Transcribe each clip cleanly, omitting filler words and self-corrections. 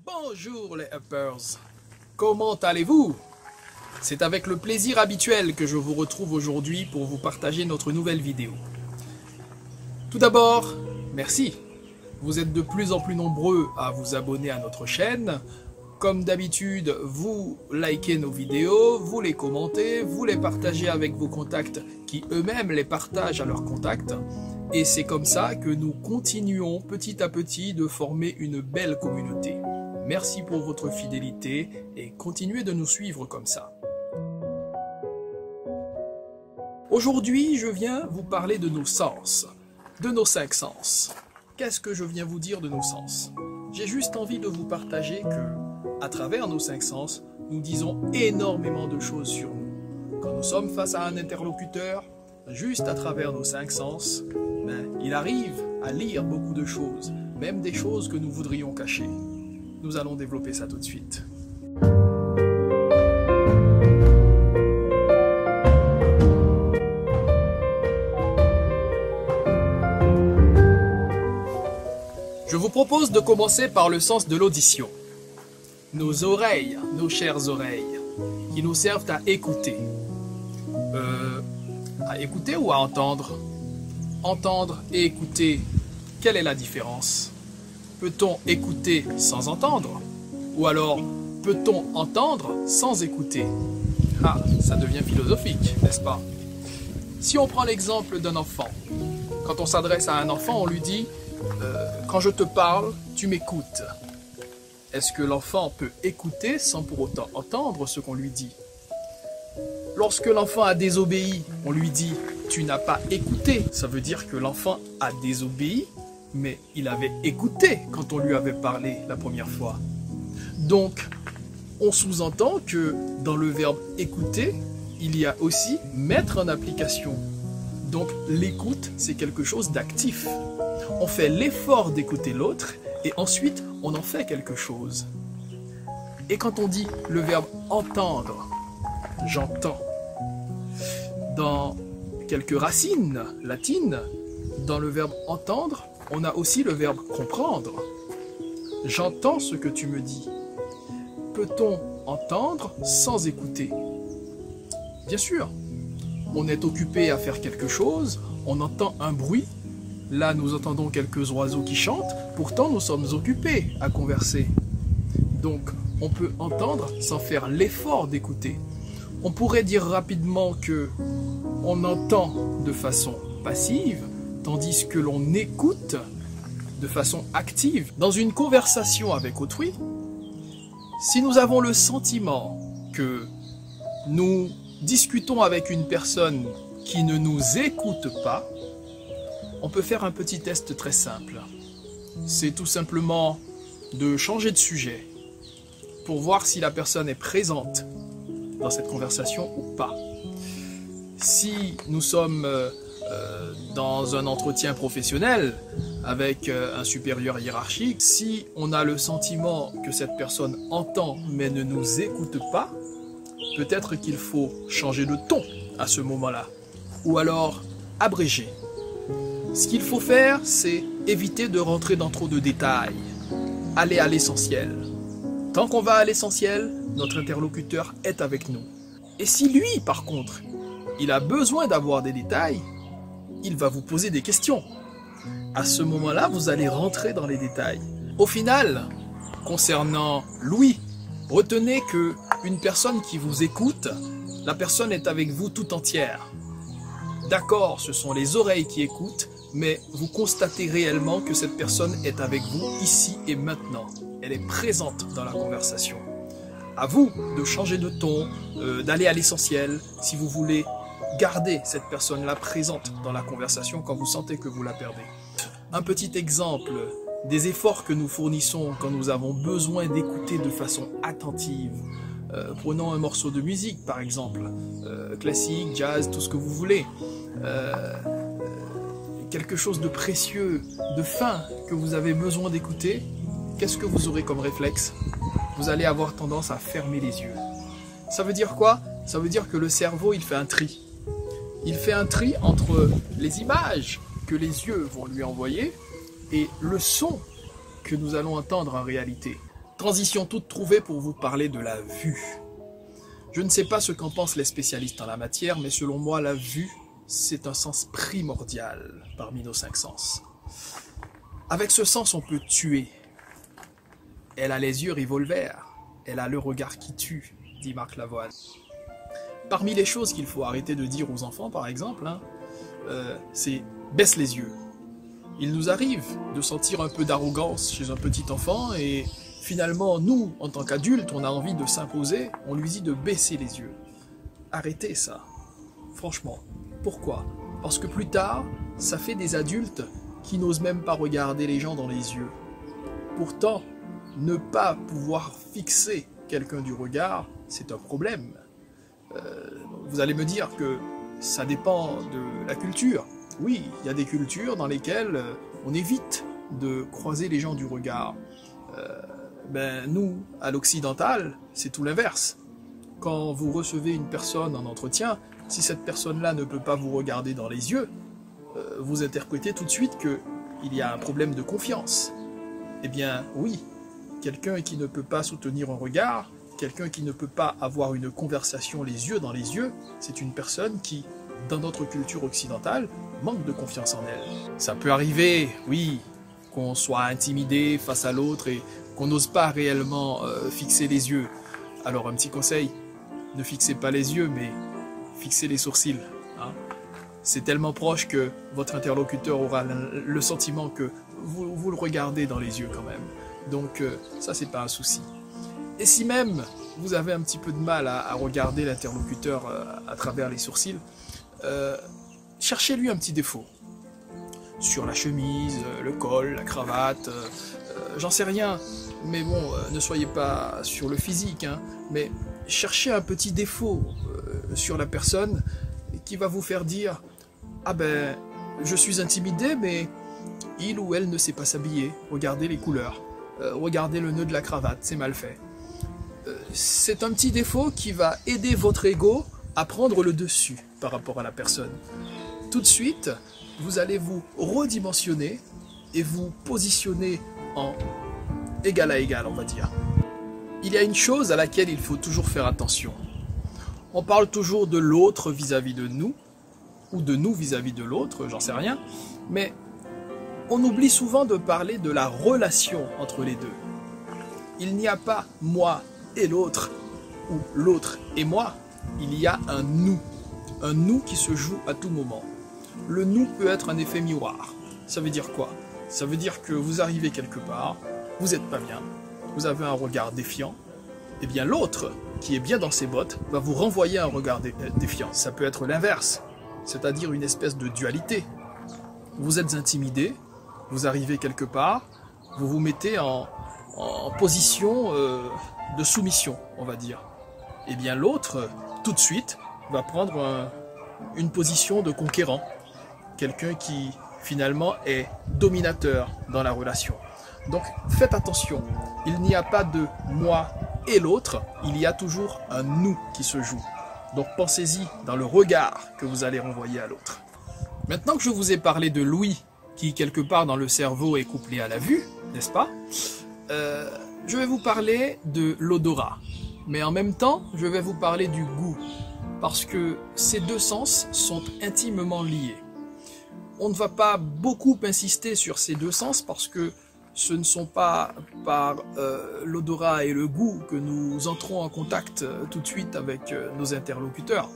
Bonjour les uppers, comment allez-vous? C'est avec le plaisir habituel que je vous retrouve aujourd'hui pour vous partager notre nouvelle vidéo. Tout d'abord, merci. Vous êtes de plus en plus nombreux à vous abonner à notre chaîne. Comme d'habitude, vous likez nos vidéos, vous les commentez, vous les partagez avec vos contacts qui eux-mêmes les partagent à leurs contacts. Et c'est comme ça que nous continuons petit à petit de former une belle communauté. Merci pour votre fidélité et continuez de nous suivre comme ça. Aujourd'hui, je viens vous parler de nos sens, de nos 5 sens. Qu'est-ce que je viens vous dire de nos sens? J'ai juste envie de vous partager que, à travers nos 5 sens, nous disons énormément de choses sur nous. Quand nous sommes face à un interlocuteur, juste à travers nos 5 sens, il arrive à lire beaucoup de choses, même des choses que nous voudrions cacher. Nous allons développer ça tout de suite. Je vous propose de commencer par le sens de l'audition. Nos oreilles, nos chères oreilles, qui nous servent à écouter. À écouter ou à entendre? Entendre et écouter, quelle est la différence? Peut-on écouter sans entendre? Ou alors, peut-on entendre sans écouter? Ah, ça devient philosophique, n'est-ce pas? Si on prend l'exemple d'un enfant, quand on s'adresse à un enfant, on lui dit « Quand je te parle, tu m'écoutes ». Est-ce que l'enfant peut écouter sans pour autant entendre ce qu'on lui dit? Lorsque l'enfant a désobéi, on lui dit « Tu n'as pas écouté ». Ça veut dire que l'enfant a désobéi, mais il avait écouté quand on lui avait parlé la première fois. Donc, on sous-entend que dans le verbe « écouter », il y a aussi « mettre en application ». Donc, l'écoute, c'est quelque chose d'actif. On fait l'effort d'écouter l'autre et ensuite, on en fait quelque chose. Et quand on dit le verbe « entendre », j'entends. Dans quelques racines latines, dans le verbe « entendre », on a aussi le verbe « comprendre ». J'entends ce que tu me dis. Peut-on entendre sans écouter? Bien sûr. On est occupé à faire quelque chose, on entend un bruit. Là, nous entendons quelques oiseaux qui chantent. Pourtant, nous sommes occupés à converser. Donc, on peut entendre sans faire l'effort d'écouter. On pourrait dire rapidement que on entend de façon passive, tandis que l'on écoute de façon active. Dans une conversation avec autrui, si nous avons le sentiment que nous discutons avec une personne qui ne nous écoute pas, on peut faire un petit test très simple. C'est tout simplement de changer de sujet pour voir si la personne est présente dans cette conversation ou pas. Si nous sommes dans un entretien professionnel avec un supérieur hiérarchique, si on a le sentiment que cette personne entend mais ne nous écoute pas, peut-être qu'il faut changer de ton à ce moment-là, ou alors abréger. Ce qu'il faut faire, c'est éviter de rentrer dans trop de détails, aller à l'essentiel. Tant qu'on va à l'essentiel, notre interlocuteur est avec nous. Et si lui, par contre, il a besoin d'avoir des détails, il va vous poser des questions. À ce moment-là, vous allez rentrer dans les détails. Au final, concernant Louis, retenez que une personne qui vous écoute, la personne est avec vous tout entière. D'accord, ce sont les oreilles qui écoutent, mais vous constatez réellement que cette personne est avec vous ici et maintenant. Elle est présente dans la conversation. À vous de changer de ton, d'aller à l'essentiel, si vous voulez garder cette personne-là présente dans la conversation quand vous sentez que vous la perdez. Un petit exemple des efforts que nous fournissons quand nous avons besoin d'écouter de façon attentive. Prenons un morceau de musique par exemple, classique, jazz, tout ce que vous voulez. Quelque chose de précieux, de fin que vous avez besoin d'écouter, qu'est-ce que vous aurez comme réflexe? Vous allez avoir tendance à fermer les yeux. Ça veut dire quoi? Ça veut dire que le cerveau, il fait un tri. Il fait un tri entre les images que les yeux vont lui envoyer et le son que nous allons entendre en réalité. Transition toute trouvée pour vous parler de la vue. Je ne sais pas ce qu'en pensent les spécialistes en la matière, mais selon moi, la vue, c'est un sens primordial parmi nos 5 sens. Avec ce sens, on peut tuer. Elle a les yeux revolver, elle a le regard qui tue, dit Marc Lavoine. Parmi les choses qu'il faut arrêter de dire aux enfants, par exemple, c'est « baisse les yeux ». Il nous arrive de sentir un peu d'arrogance chez un petit enfant et finalement, nous, en tant qu'adultes, on a envie de s'imposer, on lui dit de baisser les yeux. Arrêtez ça, franchement. Pourquoi? Parce que plus tard, ça fait des adultes qui n'osent même pas regarder les gens dans les yeux. Pourtant, ne pas pouvoir fixer quelqu'un du regard, c'est un problème. Vous allez me dire que ça dépend de la culture. Oui, il y a des cultures dans lesquelles on évite de croiser les gens du regard. Nous, à l'occidental, c'est tout l'inverse. Quand vous recevez une personne en entretien, si cette personne-là ne peut pas vous regarder dans les yeux, vous interprétez tout de suite qu'il y a un problème de confiance. Eh bien, oui, quelqu'un qui ne peut pas soutenir un regard, quelqu'un qui ne peut pas avoir une conversation les yeux dans les yeux, c'est une personne qui, dans notre culture occidentale, manque de confiance en elle. Ça peut arriver, oui, qu'on soit intimidé face à l'autre et qu'on n'ose pas réellement fixer les yeux. Alors un petit conseil, ne fixez pas les yeux, mais fixez les sourcils. Hein. C'est tellement proche que votre interlocuteur aura le sentiment que vous le regardez dans les yeux quand même. Donc ça, c'est pas un souci. Et si même vous avez un petit peu de mal à regarder l'interlocuteur à travers les sourcils, cherchez-lui un petit défaut. Sur la chemise, le col, la cravate, j'en sais rien. Mais bon, ne soyez pas sur le physique, hein, mais cherchez un petit défaut sur la personne qui va vous faire dire « Ah ben, je suis intimidé, mais il ou elle ne sait pas s'habiller. Regardez les couleurs, regardez le nœud de la cravate, c'est mal fait. » C'est un petit défaut qui va aider votre ego à prendre le dessus par rapport à la personne. Tout de suite, vous allez vous redimensionner et vous positionner en égal à égal, on va dire. Il y a une chose à laquelle il faut toujours faire attention. On parle toujours de l'autre vis-à-vis de nous, ou de nous vis-à-vis de l'autre, j'en sais rien, mais on oublie souvent de parler de la relation entre les deux. Il n'y a pas moi et l'autre, ou l'autre et moi, il y a un nous qui se joue à tout moment. Le nous peut être un effet miroir. Ça veut dire quoi? Ça veut dire que vous arrivez quelque part, vous n'êtes pas bien, vous avez un regard défiant, et bien l'autre, qui est bien dans ses bottes, va vous renvoyer un regard défiant. Ça peut être l'inverse, c'est-à-dire une espèce de dualité. Vous êtes intimidé, vous arrivez quelque part, vous vous mettez en position de soumission, on va dire. Et bien l'autre, tout de suite, va prendre une position de conquérant. Quelqu'un qui, finalement, est dominateur dans la relation. Donc, faites attention. Il n'y a pas de moi et l'autre, il y a toujours un nous qui se joue. Donc, pensez-y dans le regard que vous allez renvoyer à l'autre. Maintenant que je vous ai parlé de l'ouïe, qui, quelque part dans le cerveau, est couplé à la vue, n'est-ce pas? Je vais vous parler de l'odorat. Mais en même temps, je vais vous parler du goût. Parce que ces deux sens sont intimement liés. On ne va pas beaucoup insister sur ces deux sens parce que ce ne sont pas par l'odorat et le goût que nous entrons en contact tout de suite avec nos interlocuteurs.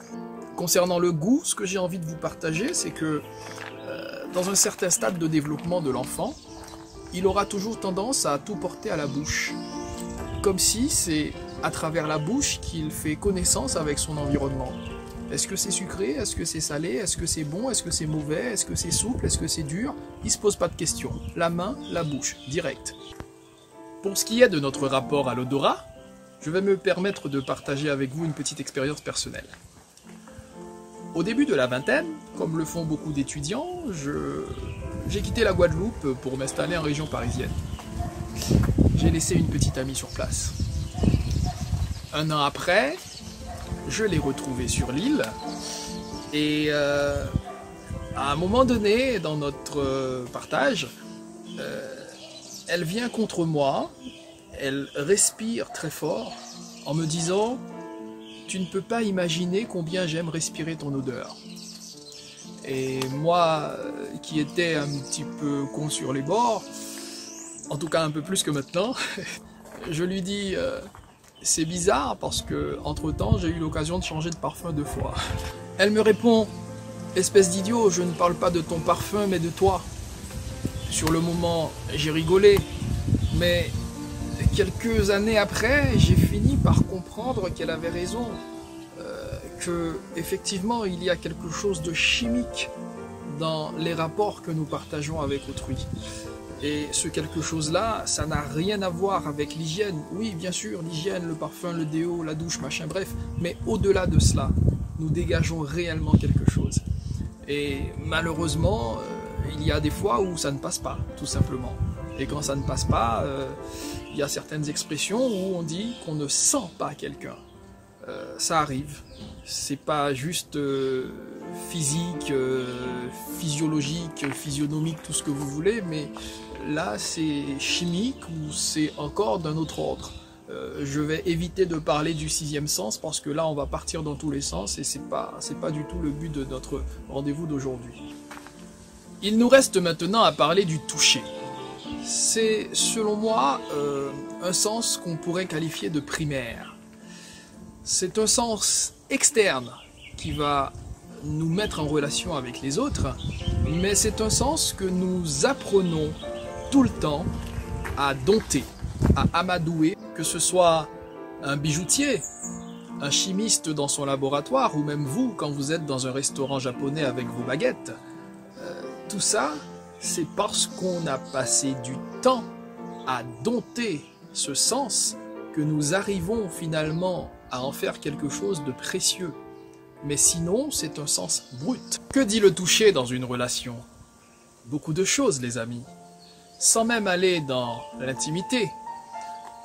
Concernant le goût, ce que j'ai envie de vous partager, c'est que dans un certain stade de développement de l'enfant, il aura toujours tendance à tout porter à la bouche. Comme si c'est à travers la bouche qu'il fait connaissance avec son environnement. Est-ce que c'est sucré? Est-ce que c'est salé? Est-ce que c'est bon? Est-ce que c'est mauvais? Est-ce que c'est souple? Est-ce que c'est dur? Il ne se pose pas de questions. La main, la bouche, direct. Pour ce qui est de notre rapport à l'odorat, je vais me permettre de partager avec vous une petite expérience personnelle. Au début de la vingtaine, comme le font beaucoup d'étudiants, j'ai quitté la Guadeloupe pour m'installer en région parisienne. J'ai laissé une petite amie sur place. Un an après, je l'ai retrouvée sur l'île et à un moment donné dans notre partage, elle vient contre moi, elle respire très fort en me disant « Tu ne peux pas imaginer combien j'aime respirer ton odeur ». Et moi, qui étais un petit peu con sur les bords, en tout cas un peu plus que maintenant, je lui dis c'est bizarre parce que entre temps j'ai eu l'occasion de changer de parfum 2 fois. Elle me répond espèce d'idiot, je ne parle pas de ton parfum mais de toi. Sur le moment j'ai rigolé, mais quelques années après j'ai fini par comprendre qu'elle avait raison. Que effectivement il y a quelque chose de chimique dans les rapports que nous partageons avec autrui. Et ce quelque chose-là, ça n'a rien à voir avec l'hygiène. Oui, bien sûr, l'hygiène, le parfum, le déo, la douche, machin, bref. Mais au-delà de cela, nous dégageons réellement quelque chose. Et malheureusement, il y a des fois où ça ne passe pas, tout simplement. Et quand ça ne passe pas, il y a certaines expressions où on dit qu'on ne sent pas quelqu'un. Ça arrive. C'est pas juste physique, physiologique, physionomique, tout ce que vous voulez, mais là c'est chimique ou c'est encore d'un autre ordre. Je vais éviter de parler du 6e sens parce que là on va partir dans tous les sens et c'est pas du tout le but de notre rendez-vous d'aujourd'hui. Il nous reste maintenant à parler du toucher. C'est selon moi un sens qu'on pourrait qualifier de primaire. C'est un sens externe qui va nous mettre en relation avec les autres, mais c'est un sens que nous apprenons tout le temps à dompter, à amadouer, que ce soit un bijoutier, un chimiste dans son laboratoire, ou même vous quand vous êtes dans un restaurant japonais avec vos baguettes. Tout ça, c'est parce qu'on a passé du temps à dompter ce sens que nous arrivons finalement à en faire quelque chose de précieux. Mais sinon, c'est un sens brut. Que dit le toucher dans une relation? Beaucoup de choses, les amis. Sans même aller dans l'intimité.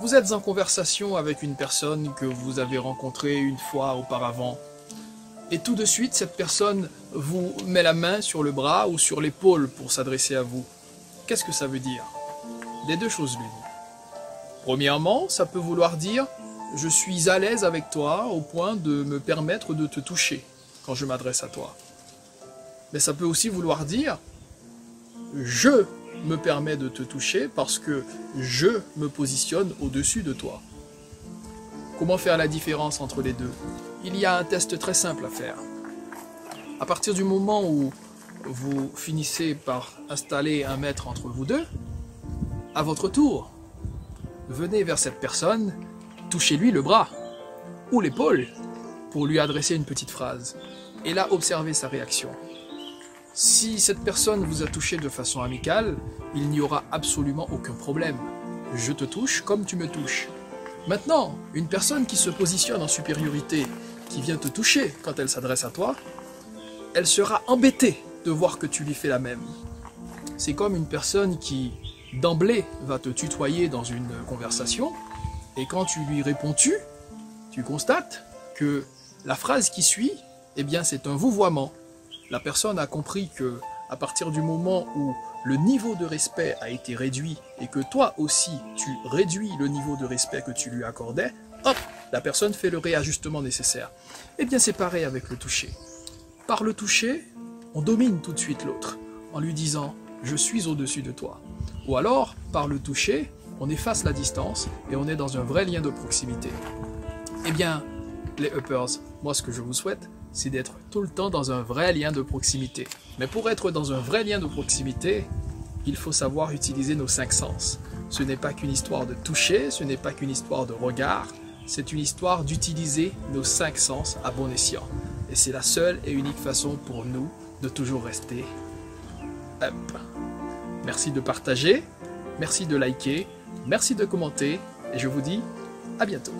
Vous êtes en conversation avec une personne que vous avez rencontrée une fois auparavant. Et tout de suite, cette personne vous met la main sur le bras ou sur l'épaule pour s'adresser à vous. Qu'est-ce que ça veut dire? Des deux choses l'une. Premièrement, ça peut vouloir dire « Je suis à l'aise avec toi au point de me permettre de te toucher quand je m'adresse à toi. » Mais ça peut aussi vouloir dire « Je me permets de te toucher parce que je me positionne au-dessus de toi. » Comment faire la différence entre les deux? Il y a un test très simple à faire. À partir du moment où vous finissez par installer un mètre entre vous deux, à votre tour, venez vers cette personne, touchez-lui le bras ou l'épaule pour lui adresser une petite phrase. Et là, observez sa réaction. Si cette personne vous a touché de façon amicale, il n'y aura absolument aucun problème. Je te touche comme tu me touches. Maintenant, une personne qui se positionne en supériorité, qui vient te toucher quand elle s'adresse à toi, elle sera embêtée de voir que tu lui fais la même. C'est comme une personne qui, d'emblée, va te tutoyer dans une conversation, et quand tu lui réponds tu constates que la phrase qui suit, eh bien c'est un vouvoiement. La personne a compris que, à partir du moment où le niveau de respect a été réduit et que toi aussi tu réduis le niveau de respect que tu lui accordais, hop, la personne fait le réajustement nécessaire. Eh bien c'est pareil avec le toucher. Par le toucher, on domine tout de suite l'autre en lui disant « je suis au-dessus de toi ». Ou alors, par le toucher, on efface la distance et on est dans un vrai lien de proximité. Eh bien, les uppers, moi ce que je vous souhaite, c'est d'être tout le temps dans un vrai lien de proximité. Mais pour être dans un vrai lien de proximité, il faut savoir utiliser nos 5 sens. Ce n'est pas qu'une histoire de toucher, ce n'est pas qu'une histoire de regard, c'est une histoire d'utiliser nos 5 sens à bon escient. Et c'est la seule et unique façon pour nous de toujours rester up. Merci de partager, merci de liker, merci de commenter, et je vous dis à bientôt.